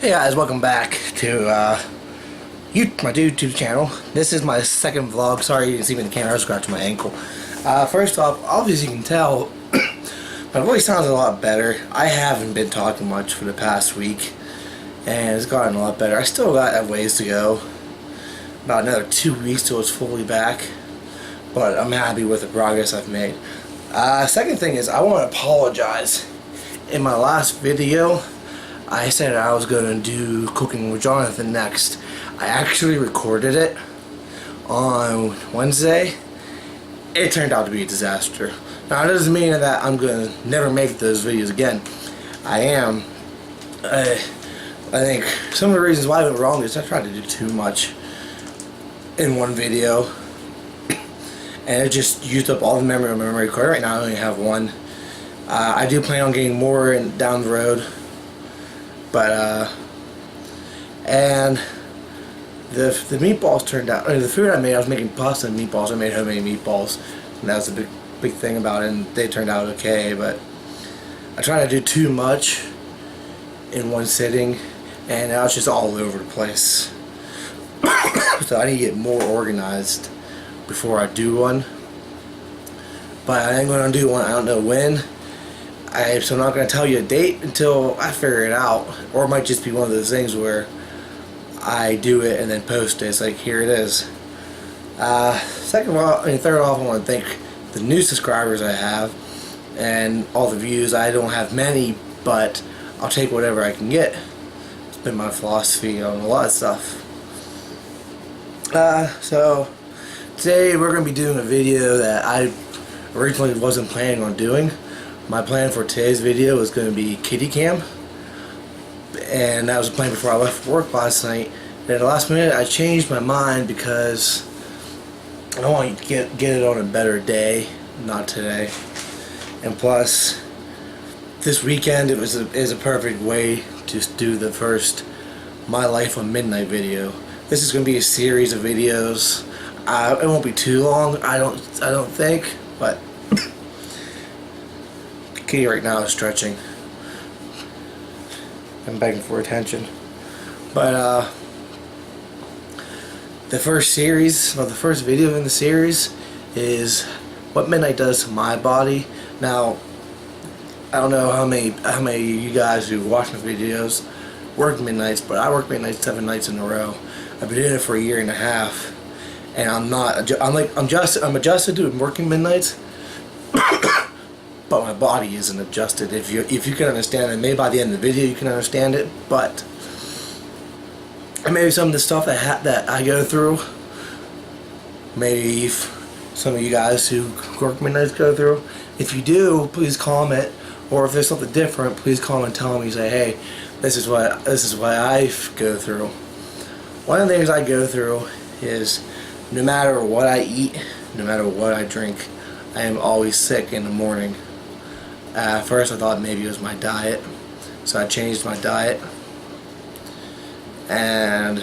Hey guys, welcome back to my YouTube channel. This is my second vlog. Sorry you didn't see me in the camera, I scratched my ankle. First off, obviously you can tell my voice sounds a lot better. I haven't been talking much for the past week, and it's gotten a lot better. I still got a ways to go. About another 2 weeks till it's fully back, but I'm happy with the progress I've made. Second thing is, I want to apologize. In my last video, I said I was going to do Cooking with Jonathan next. I actually recorded it on Wednesday. It turned out to be a disaster. Now, it doesn't mean that I'm going to never make those videos again. I am. I think some of the reasons why I went wrong is I tried to do too much in one video, and it just used up all the memory on my memory card. Right now I only have one. I do plan on getting more down the road. But and the meatballs turned out. The food I made, I was making pasta and meatballs. I made homemade meatballs, and that was a big thing about it. And they turned out okay. But I tried to do too much in one sitting, and now it's just all over the place. So I need to get more organized before I do one. But I ain't gonna do one. I don't know when. So I'm not going to tell you a date until I figure it out. Or it might just be one of those things where I do it and then post it. It's like, here it is. Third off, I want to thank the new subscribers I have and all the views. I don't have many, but I'll take whatever I can get. It's been my philosophy on a lot of stuff. So today we're going to be doing a video that I originally wasn't planning on doing. My plan for today's video was going to be kitty cam, and that was the plan before I left work last night. And at the last minute I changed my mind because I don't want to get it on a better day, not today. And plus, this weekend is a perfect way to do the first My Life on Midnight video. This is going to be a series of videos. It won't be too long, I don't think, but Kitty right now is stretching. I'm begging for attention. But the first video in the series is what midnight does to my body. Now, I don't know how many of you guys who watch my videos work midnights, but I work midnights 7 nights in a row. I've been doing it for a year and a half, and I'm adjusted to working midnights. But my body isn't adjusted. If you can understand it, maybe by the end of the video you can understand it. But maybe some of the stuff that I go through, maybe some of you guys who work midnights go through. If you do, please comment. Or if there's something different, please comment and tell me. Say, hey, this is what I go through. One of the things I go through is no matter what I eat, no matter what I drink, I am always sick in the morning. At first I thought maybe it was my diet, so I changed my diet, and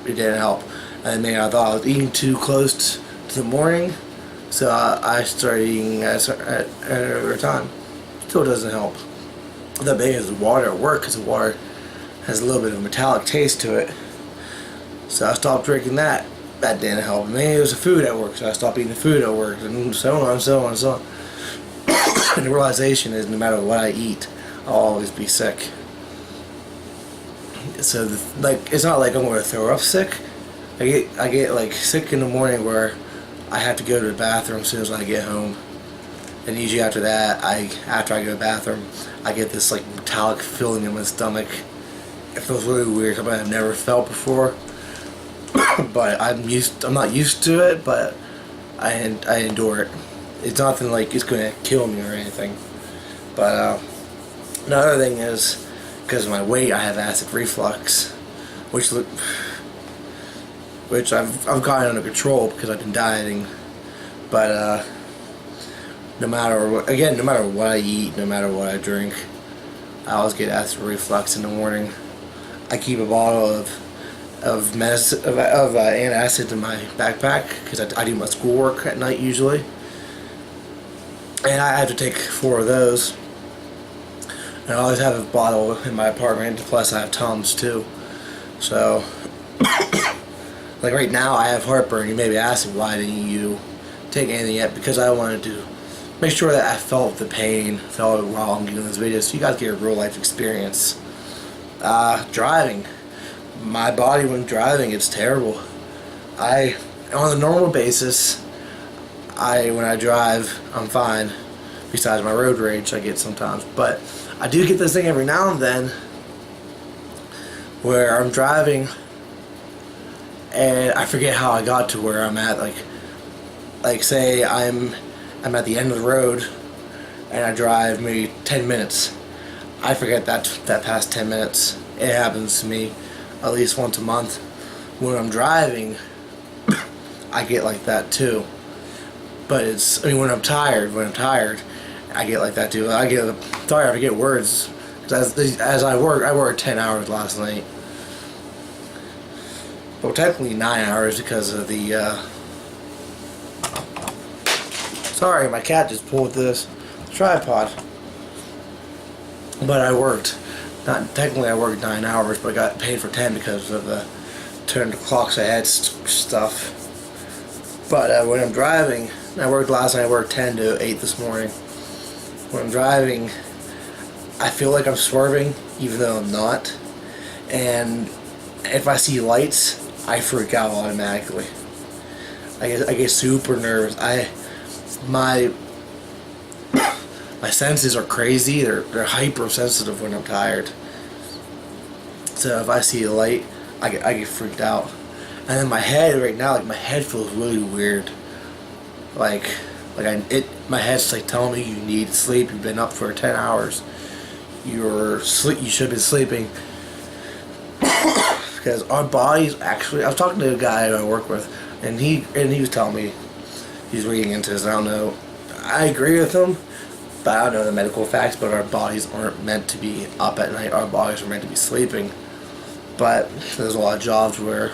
it didn't help. And then I thought I was eating too close to the morning, so I started eating at a time. Still doesn't help. The biggest is water at work, because the water has a little bit of a metallic taste to it, so I stopped drinking that. That didn't help. And then it was the food at work, so I stopped eating the food at work, and so on, so on, so on. And the realization is, no matter what I eat, I'll always be sick. So, it's not like I'm going to throw up sick. I get like sick in the morning where I have to go to the bathroom as soon as I get home. And usually after that, after I go to the bathroom, I get this like metallic feeling in my stomach. It feels really weird, something I've never felt before. But I'm not used to it, but I endure it. It's nothing like it's going to kill me or anything. But another thing is, because of my weight, I have acid reflux, which I've gotten under control because I've been dieting. But no matter what I eat, no matter what I drink, I always get acid reflux in the morning. I keep a bottle of antacids in my backpack because I do my schoolwork at night usually, and I have to take 4 of those. I always have a bottle in my apartment, plus I have Tums too. So, like right now I have heartburn. You may be asking, why didn't you take anything yet? Because I wanted to make sure that I felt the pain, felt it wrong doing this video, so you guys get a real life experience. Driving. My body when driving, it's terrible. On a normal basis, when I drive, I'm fine. Besides my road rage I get sometimes. But I do get this thing every now and then where I'm driving and I forget how I got to where I'm at. Like say I'm at the end of the road and I drive maybe 10 minutes. I forget that past 10 minutes. It happens to me at least once a month. When I'm driving, I get like that too. But when I'm tired, I get like that too. I forget words. As I worked 10 hours last night. Well, technically 9 hours because of the, sorry, my cat just pulled this tripod. But I worked. Technically I worked 9 hours, but I got paid for 10 because of the turned the clocks ahead stuff. But when I'm driving, I worked last night, I worked 10 to 8 this morning. When I'm driving, I feel like I'm swerving, even though I'm not. And if I see lights, I freak out automatically. I get super nervous. My senses are crazy. They're hypersensitive when I'm tired. So if I see a light, I get freaked out. And then my head right now, my head feels really weird. My head's telling me you need sleep. You've been up for 10 hours. You should have been sleeping. Because our bodies actually, I was talking to a guy I work with, and he was telling me, he's reading into this, and I don't know, I agree with him, but I don't know the medical facts, but our bodies aren't meant to be up at night. Our bodies are meant to be sleeping. But there's a lot of jobs where,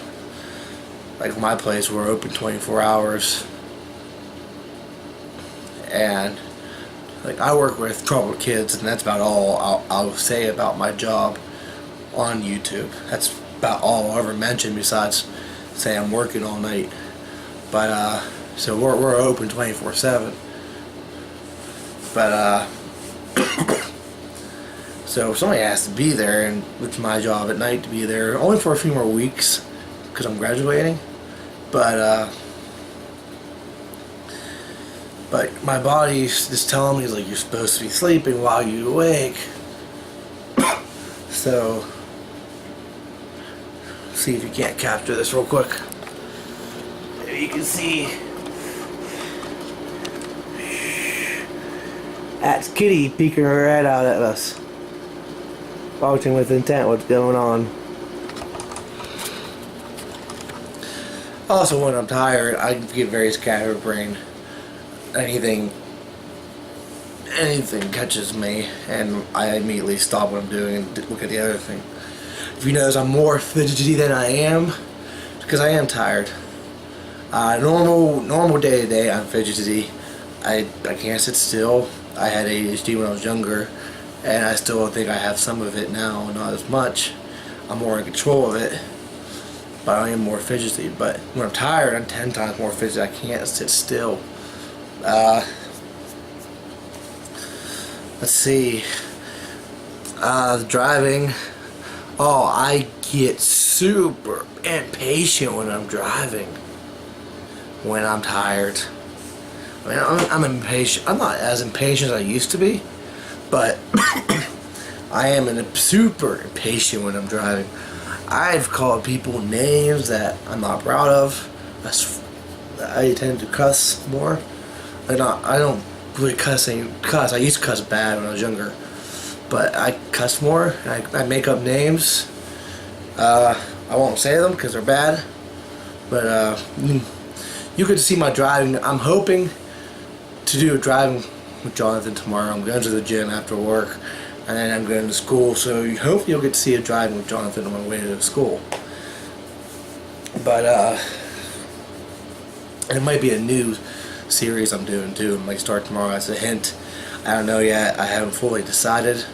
like my place, we're open 24 hours. And I work with troubled kids, and that's about all I'll say about my job on YouTube. That's about all I'll ever mention, besides say I'm working all night. But so we're open 24/7. But so if somebody has to be there, and it's my job at night to be there, only for a few more weeks because I'm graduating. But my body's just telling me, you're supposed to be sleeping while you're awake. So, see if you can't capture this real quick. Maybe you can see. That's Kitty peeking her head out at us. Watching with intent what's going on. Also, when I'm tired, I get very scatterbrained. Anything catches me, and I immediately stop what I'm doing and look at the other thing. If you notice, I'm more fidgety than I am, because I am tired. Normal day to day, I'm fidgety. I can't sit still. I had ADHD when I was younger, and I still think I have some of it now, not as much. I'm more in control of it, but I am more fidgety. But when I'm tired, I'm 10 times more fidgety. I can't sit still. Let's see. Driving. Oh, I get super impatient when I'm driving. When I'm tired. I mean, I'm impatient. I'm not as impatient as I used to be, but I am super impatient when I'm driving. I've called people names that I'm not proud of. I tend to cuss more. I don't really cuss. I used to cuss bad when I was younger, but I cuss more. I make up names. I won't say them because they're bad, but you could see my driving. I'm hoping to do a driving with Jonathan tomorrow. I'm going to the gym after work, and then I'm going to school, so hopefully you'll get to see a driving with Jonathan on my way to school. But it might be a new series I'm doing too. It might start tomorrow as a hint. I don't know yet. I haven't fully decided.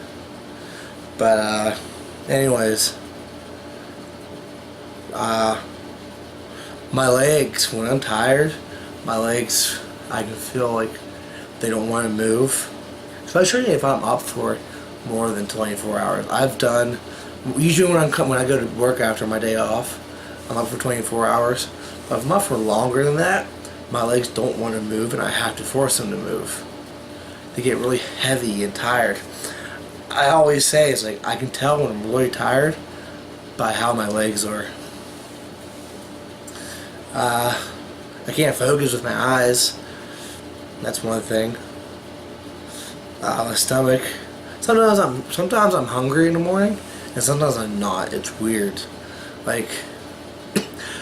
But anyways, my legs, when I'm tired, my legs, I can feel like they don't want to move, especially if I'm up for more than 24 hours. I've done, usually when I go to work after my day off, I'm up for 24 hours. But if I'm up for longer than that, my legs don't want to move, and I have to force them to move. They get really heavy and tired. I always say, it's like, I can tell when I'm really tired by how my legs are. I can't focus with my eyes. That's one thing. My stomach. Sometimes I'm hungry in the morning, and sometimes I'm not. It's weird. Like,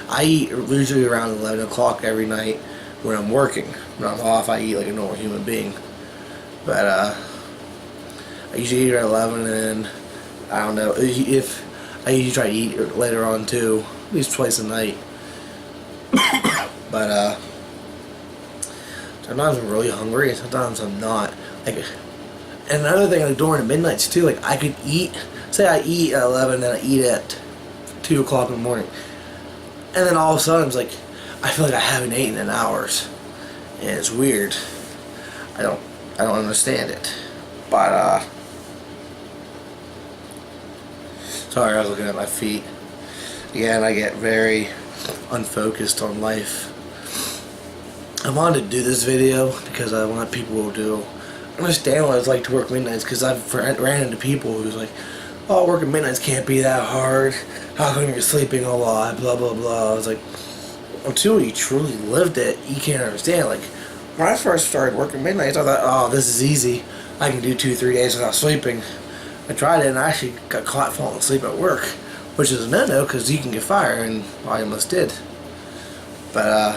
I eat usually around 11 o'clock every night when I'm working. When I'm off, I eat like a normal human being. But I usually eat at 11, and then I don't know if I usually try to eat later on too, at least twice a night. But sometimes I'm really hungry, and sometimes I'm not. Like, and another thing, like during the midnights too, like I could eat. Say I eat at 11, then I eat at 2 o'clock in the morning, and then all of a sudden it's like I feel like I haven't eaten in hours, and it's weird. I don't understand it. But sorry, I was looking at my feet. Again, I get very unfocused on life. I wanted to do this video because I want people to understand what it's like to work midnights, because I've ran into people who's like, oh, working midnights can't be that hard, how come you're sleeping a lot, blah blah blah. I was like, until you truly lived it, you can't understand. Like, when I first started working midnights, I thought, oh, this is easy, I can do 2-3 days without sleeping. I tried it, and I actually got caught falling asleep at work, which is a no-no because you can get fired, and I almost did. But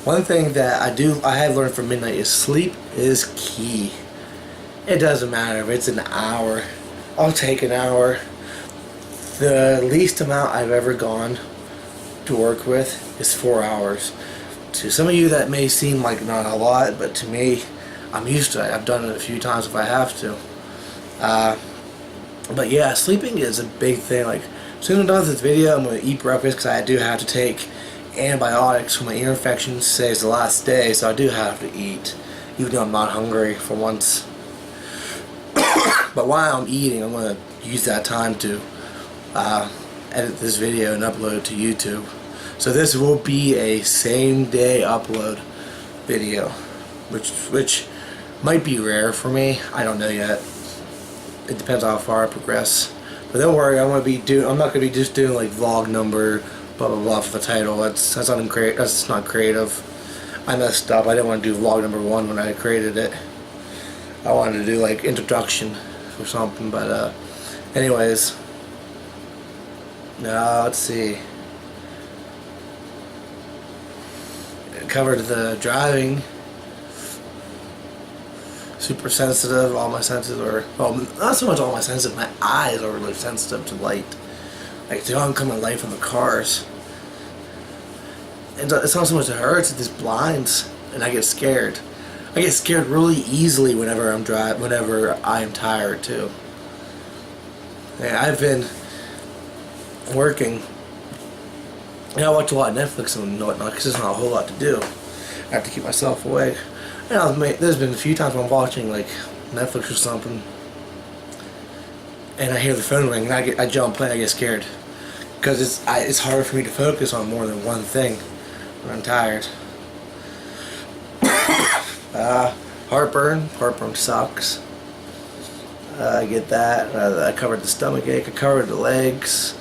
one thing that I have learned from midnight is sleep is key. It doesn't matter if it's an hour. I'll take an hour. The least amount I've ever gone to work with is 4 hours. To some of you that may seem like not a lot, but to me, I'm used to it. I've done it a few times if I have to. But yeah, sleeping is a big thing. Like, as soon as I'm done with this video, I'm going to eat breakfast because I do have to take antibiotics for my ear infection. Today's the last day, so I do have to eat, even though I'm not hungry for once. But while I'm eating, I'm going to use that time to edit this video and upload it to YouTube. So this will be a same day upload video, which might be rare for me. I don't know yet. It depends how far I progress. But don't worry, I'm not gonna be just doing like vlog number blah blah blah for the title. That's not creative. I messed up. I didn't want to do vlog number 1 when I created it. I wanted to do like introduction or something. But anyways, now let's see. It covered the driving. Super sensitive. All my senses are, well, not so much all my senses. My eyes are really sensitive to light. Like the oncoming light from the cars. And it's not so much it hurts, it just blinds, and I get scared. I get scared really easily whenever I'm tired too. And I've been working, and I watch a lot of Netflix and whatnot because there's not a whole lot to do. I have to keep myself awake. And there's been a few times when I'm watching like Netflix or something, and I hear the phone ring, and I jump in, I get scared because it's hard for me to focus on more than one thing when I'm tired. Heartburn sucks. I get that. I covered the stomach ache. I covered the legs.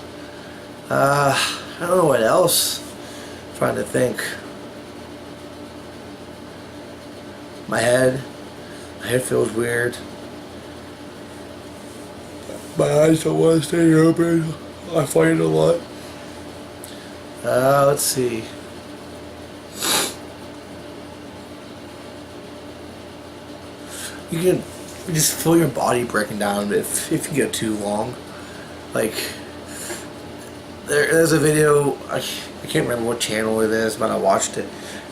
I don't know what else. I'm trying to think. My head feels weird. My eyes don't want to stay open. I find it a lot. Let's see. You just feel your body breaking down if you go too long. Like, there's a video, I can't remember what channel it is, but I watched it,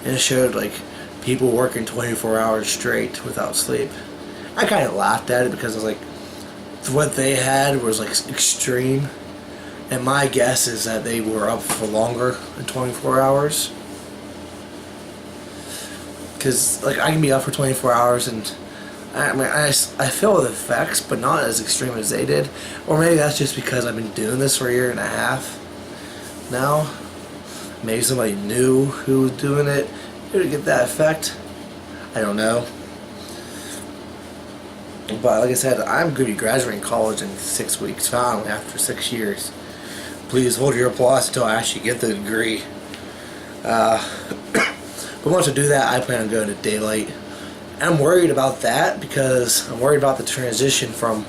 and it showed like people working 24 hours straight without sleep. I kind of laughed at it because I was like, what they had was like extreme, and my guess is that they were up for longer than 24 hours. Because like I can be up for 24 hours and I feel the effects, but not as extreme as they did. Or maybe that's just because I've been doing this for a year and a half now. Maybe somebody knew who was doing it to get that effect. I don't know. But like I said, I'm going to be graduating college in 6 weeks, finally, after 6 years. Please hold your applause until I actually get the degree. But once I do that, I plan on going to daylight. And I'm worried about that because I'm worried about the transition from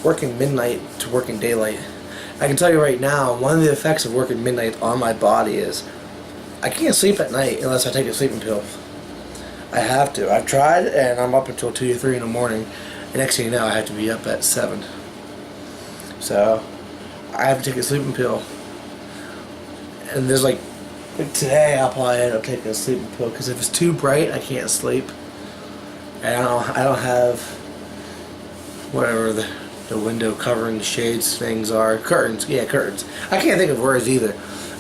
working midnight to working daylight. I can tell you right now, one of the effects of working midnight on my body is I can't sleep at night unless I take a sleeping pill. I have to. I've tried, and I'm up until 2 or 3 in the morning. And next thing you know, I have to be up at 7. So I have to take a sleeping pill. And there's like today I'll probably end up taking a sleeping pill because if it's too bright, I can't sleep. And I don't have whatever the window covering the shades things are. Curtains. Yeah, curtains. I can't think of words either.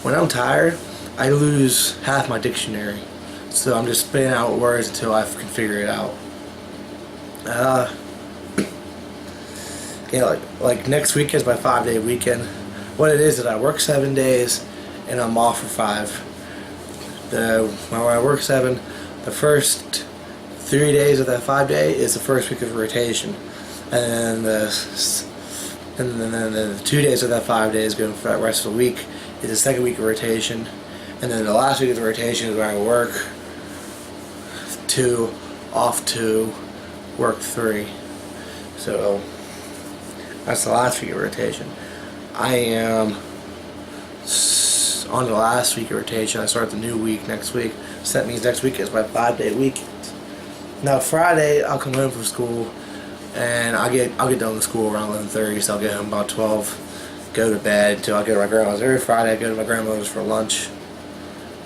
When I'm tired, I lose half my dictionary. So I'm just spitting out words until I can figure it out. Yeah, like next week is my 5-day weekend. What it is I work 7 days and I'm off for 5. When I work 7, the first 3 days of that 5-day is the first week of rotation, and then the 2 days of that 5 days going for that rest of the week is the second week of rotation, and then the last week of the rotation is where I work 2, off 2, work 3. So that's the last week of rotation. I am on the last week of rotation. I start the new week next week. So that means next week is my 5-day weekend. Now Friday I'll come home from school and I'll get done with school around 11:30, so I'll get home about 12, go to bed until I go to my grandma's. Every Friday I go to my grandmother's for lunch,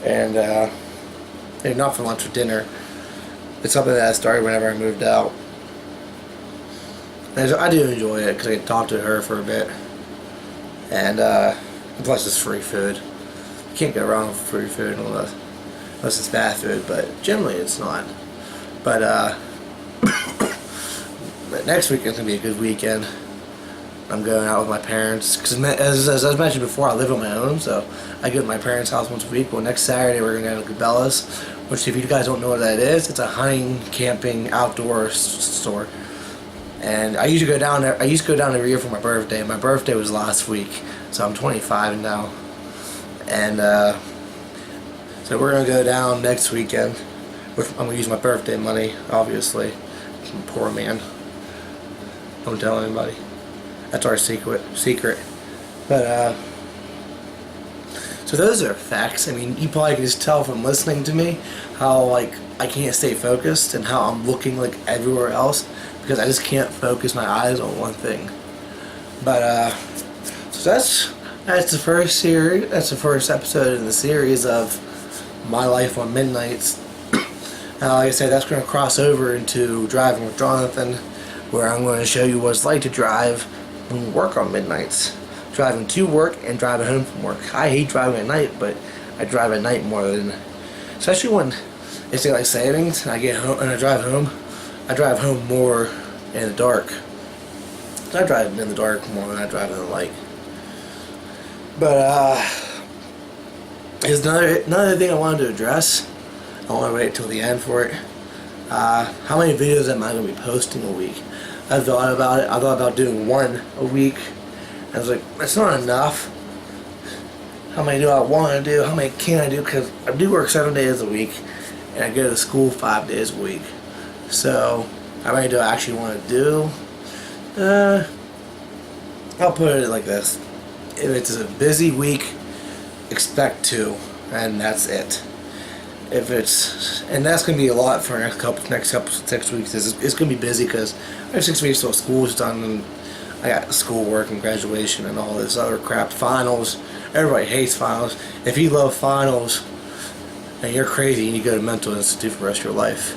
and not for lunch, for dinner. It's something that I started whenever I moved out. And I do enjoy it because I can talk to her for a bit, and plus it's free food. You can't go wrong with free food unless it's bad food, but generally it's not. But next weekend's gonna be a good weekend. I'm going out with my parents because, as I mentioned before, I live on my own, so I go to my parents' house once a week. Well, next Saturday we're gonna go to Cabela's, which, if you guys don't know what that is, it's a hunting, camping, outdoor store. And I used to go down there. I used to go down every year for my birthday. My birthday was last week, so I'm 25 now. And so we're gonna go down next weekend. I'm gonna use my birthday money, obviously. I'm a poor man. Don't tell anybody. That's our secret. But so those are facts. I mean, you probably can just tell from listening to me how like I can't stay focused and how I'm looking like everywhere else because I just can't focus my eyes on one thing. But so that's the first series. That's the first episode in the series of my life on midnights. Like I said, that's going to cross over into Driving with Jonathan, where I'm going to show you what it's like to drive when you work on midnights. Driving to work and driving home from work. I hate driving at night, but I drive at night more than, especially when it's like savings and I get home and I drive home more in the dark. I drive in the dark more than I drive in the light. But there's another thing I wanted to address. I want to wait till the end for it. How many videos am I going to be posting a week? I thought about it. I thought about doing one a week. I was like, that's not enough. How many do I want to do? How many can I do? Because I do work 7 days a week, and I go to school 5 days a week. So, how many do I actually want to do? I'll put it like this. If it's a busy week, expect 2, and that's it. And that's going to be a lot for next couple 6 weeks. It's going to be busy because I have 6 weeks till school's done and I got schoolwork and graduation and all this other crap. Finals. Everybody hates finals. If you love finals and you're crazy, you need to go to mental institute for the rest of your life.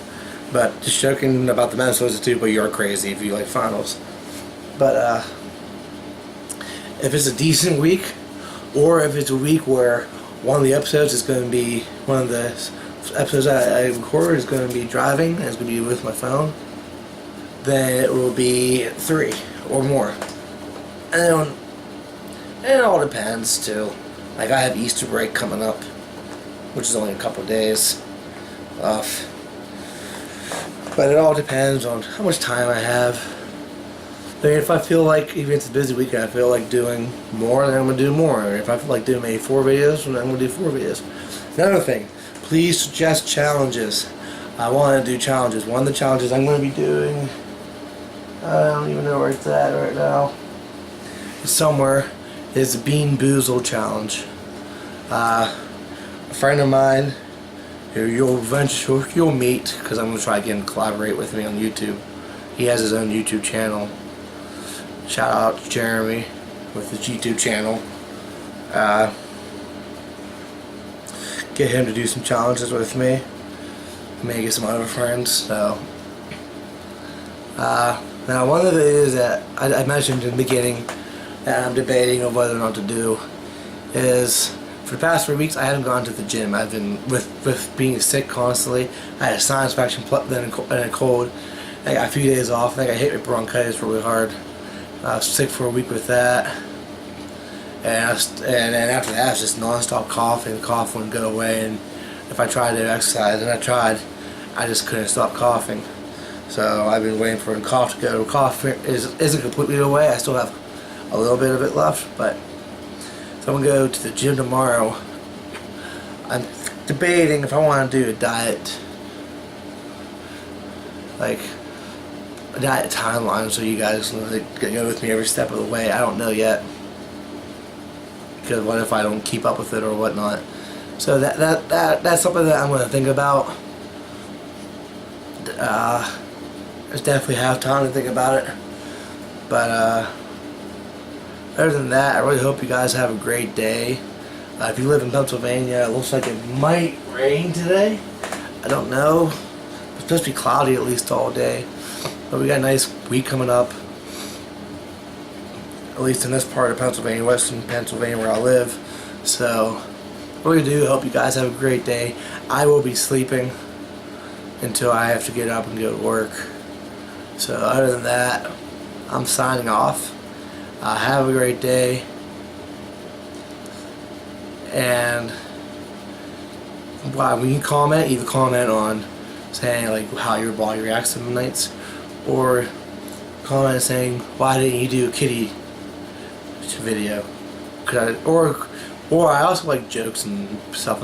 But just joking about the mental institute, but you're crazy if you like finals. But if it's a decent week, or if it's a week where one of the episodes is going to be, one of the episodes I record is going to be driving, and it's going to be with my phone, then it will be 3 or more. And it all depends too. Like, I have Easter break coming up, which is only a couple of days off. But it all depends on how much time I have. I mean, if I feel like, even if it's a busy weekend, I feel like doing more, then I'm going to do more. Or if I feel like doing maybe 4 videos, then I'm going to do 4 videos. Another thing, please suggest challenges. I want to do challenges. One of the challenges I'm going to be doing, I don't even know where it's at right now, somewhere, is the Bean Boozled challenge. A friend of mine who you'll meet, because I'm going to try again to collaborate with me on YouTube. He has his own YouTube channel. Shout out to Jeremy with his YouTube channel. Get him to do some challenges with me. Maybe get some other friends. So now, one of the things that I mentioned in the beginning that I'm debating of whether or not to do is, for the past 3 weeks I haven't gone to the gym. I've been with being sick constantly. I had a sinus infection, then a cold. I got a few days off. I think I hit my bronchitis really hard. I was sick for a week with that, and then after that, it was just non-stop coughing. The cough wouldn't go away, and if I tried to exercise, and I tried, I just couldn't stop coughing. So I've been waiting for the cough to go. The cough isn't completely away. I still have a little bit of it left, but so I'm gonna go to the gym tomorrow. I'm debating if I want to do a diet, like a diet timeline, so you guys can go with me every step of the way. I don't know yet, because what if I don't keep up with it or whatnot. So that's something that I'm going to think about. I just definitely have time to think about it. But other than that, I really hope you guys have a great day. If you live in Pennsylvania, it looks like it might rain today. I don't know. It's supposed to be cloudy at least all day. But we got a nice week coming up, at least in this part of Pennsylvania, western Pennsylvania where I live. So, what we do, hope you guys have a great day. I will be sleeping until I have to get up and go to work. So, other than that, I'm signing off. Have a great day. And when you comment, either comment on saying like how your body reacts to nights, or comment saying why didn't you do a kitty video? Or I also like jokes and stuff.